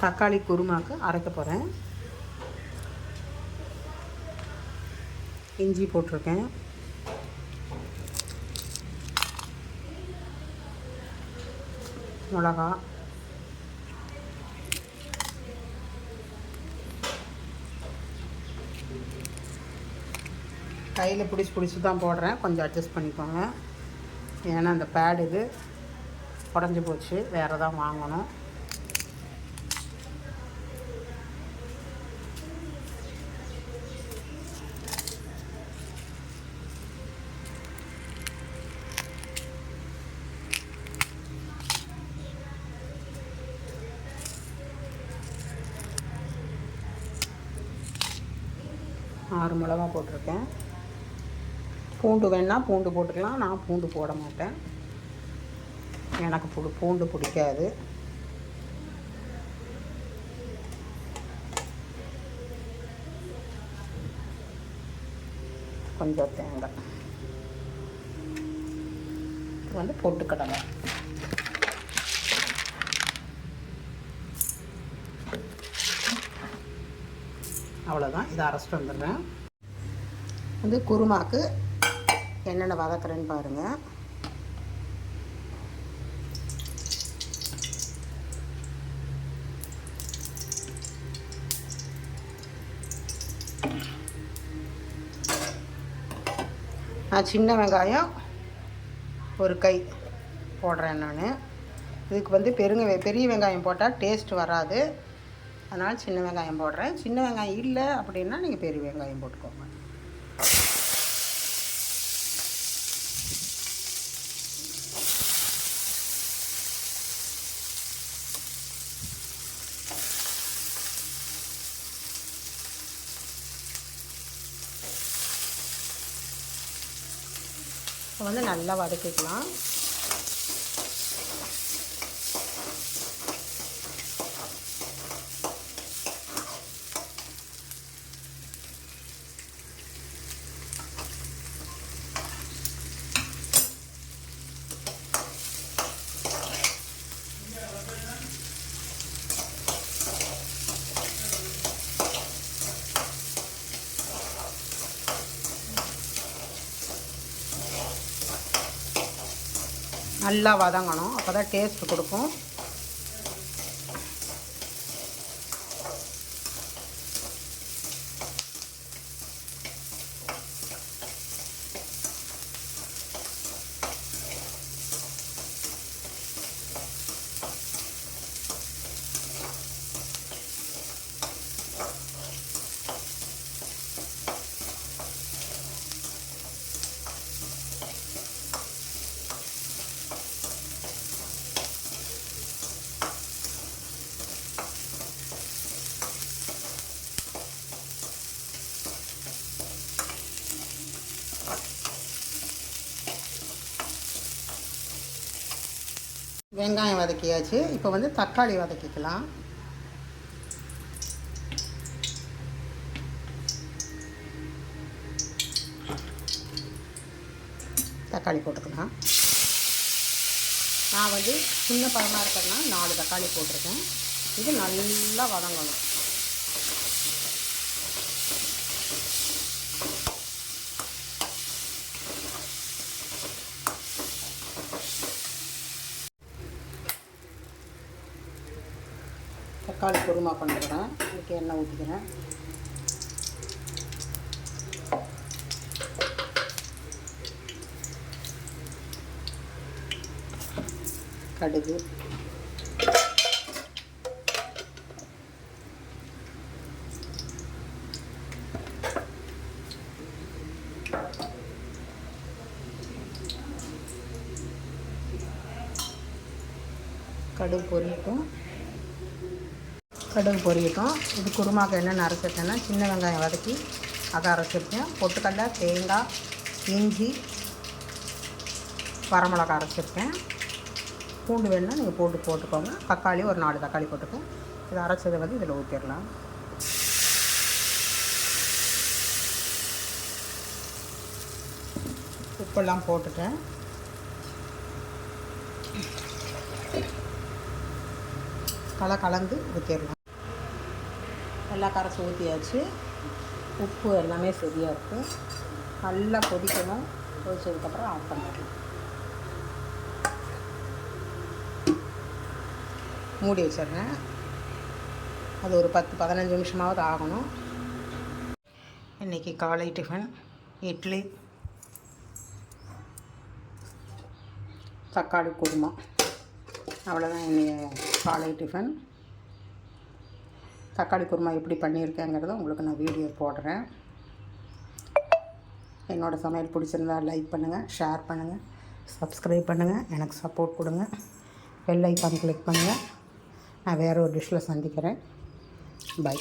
தக்காளி குருமாக்கு அரைக்க போகிறேன். இஞ்சி போட்டிருக்கேன், மிளகா, கையில் பிடிச்சி தான் போடுறேன், கொஞ்சம் அட்ஜஸ்ட் பண்ணிக்கோங்க. ஏன்னா அந்த பேட் இது உடஞ்சி போச்சு, வேறு தான் வாங்கணும். ஆறு மிளகா போட்டிருக்கேன். பூண்டு வேணால் பூண்டு போட்டுக்கலாம், நான் பூண்டு போட மாட்டேன், எனக்கு பூண்டு பிடிக்காது. கொஞ்சம் தேங்காய், இது வந்து பொட்டுக்கடலை. அவ்வளோதான், இதை அரைச்சிட்டு வந்துடுறேன். வந்து குருமாக்கு என்னென்ன வதக்குறேன்னு பாருங்கள். நான் சின்ன வெங்காயம் ஒரு கை போடுறேன். நான் இதுக்கு வந்து பெரிய வெங்காயம் போட்டால் டேஸ்ட் வராது, அதனால் சின்ன வெங்காயம் போடுறேன். சின்ன வெங்காயம் இல்லை அப்படின்னா நீங்கள் பெரிய வெங்காயம் போட்டுக்கோங்க. வந்து நல்லா வதக்கிக்கலாம். நல்லா வதங்கணும், அப்போ தான் டேஸ்ட் கொடுக்கும். வெங்காயம் வதக்கியாச்சு, இப்போ வந்து தக்காளி வதக்கிக்கலாம். தக்காளி போட்டுக்கலாம். நான் வந்து சின்ன பழமாக இருக்கிறதுனா 4 தக்காளி போட்டிருக்கேன். இது நல்லா வதங்கணும். தக்காளி குருமா பண்ணுறேன், இதுக்கு எண்ணெய் ஊற்றிக்கிறேன். கடுகு, கடுகு பொரியட்டும். இது குருமாக்கு என்னென்ன அரைச்சிருக்கேன்னா சின்ன வெங்காயம் வதக்கி அதை அரைச்சிருக்கேன், பொட்டுக்கடலை, தேங்காய், இஞ்சி, வரமிளகா அரைச்சிருக்கேன். பூண்டு வேணுன்னா நீங்கள் போட்டுக்கோங்க. தக்காளி ஒரு 4 தக்காளி போட்டுக்கோங்க. இதை அரைச்சதை வந்து இதில் ஊற்றிடலாம். உப்பெல்லாம் போட்டுட்டேன். கலந்து ஊற்றிடலாம். எல்லாம் கரைச்சி ஊற்றியாச்சு. உப்பு எல்லாமே சரியாக இருக்குது. நல்லா கொதிக்கணும். கொதிச்சதுக்கப்புறம் ஆஃப் பண்ணிடலாம். மூடி வச்சிடுறேன். அது ஒரு 10-15 நிமிஷமாவது ஆகணும். இன்றைக்கி காலை டிஃபன் இட்லி, தக்காளி குருமா. அவ்வளோதான் இன்றைக்கி காலை டிஃபன். தக்காளி குருமா எப்படி பண்ணியிருக்கேங்கிறத உங்களுக்கு நான் வீடியோ போடுறேன். என்னோடய சமையல் பிடிச்சிருந்தால் லைக் பண்ணுங்கள், ஷேர் பண்ணுங்கள், சப்ஸ்கிரைப் பண்ணுங்கள், எனக்கு சப்போர்ட் கொடுங்க. பெல் ஐக்கான் கிளிக் பண்ணுங்கள். நான் வேறு ஒரு டிஷ்ஷில் சந்திக்கிறேன். பை.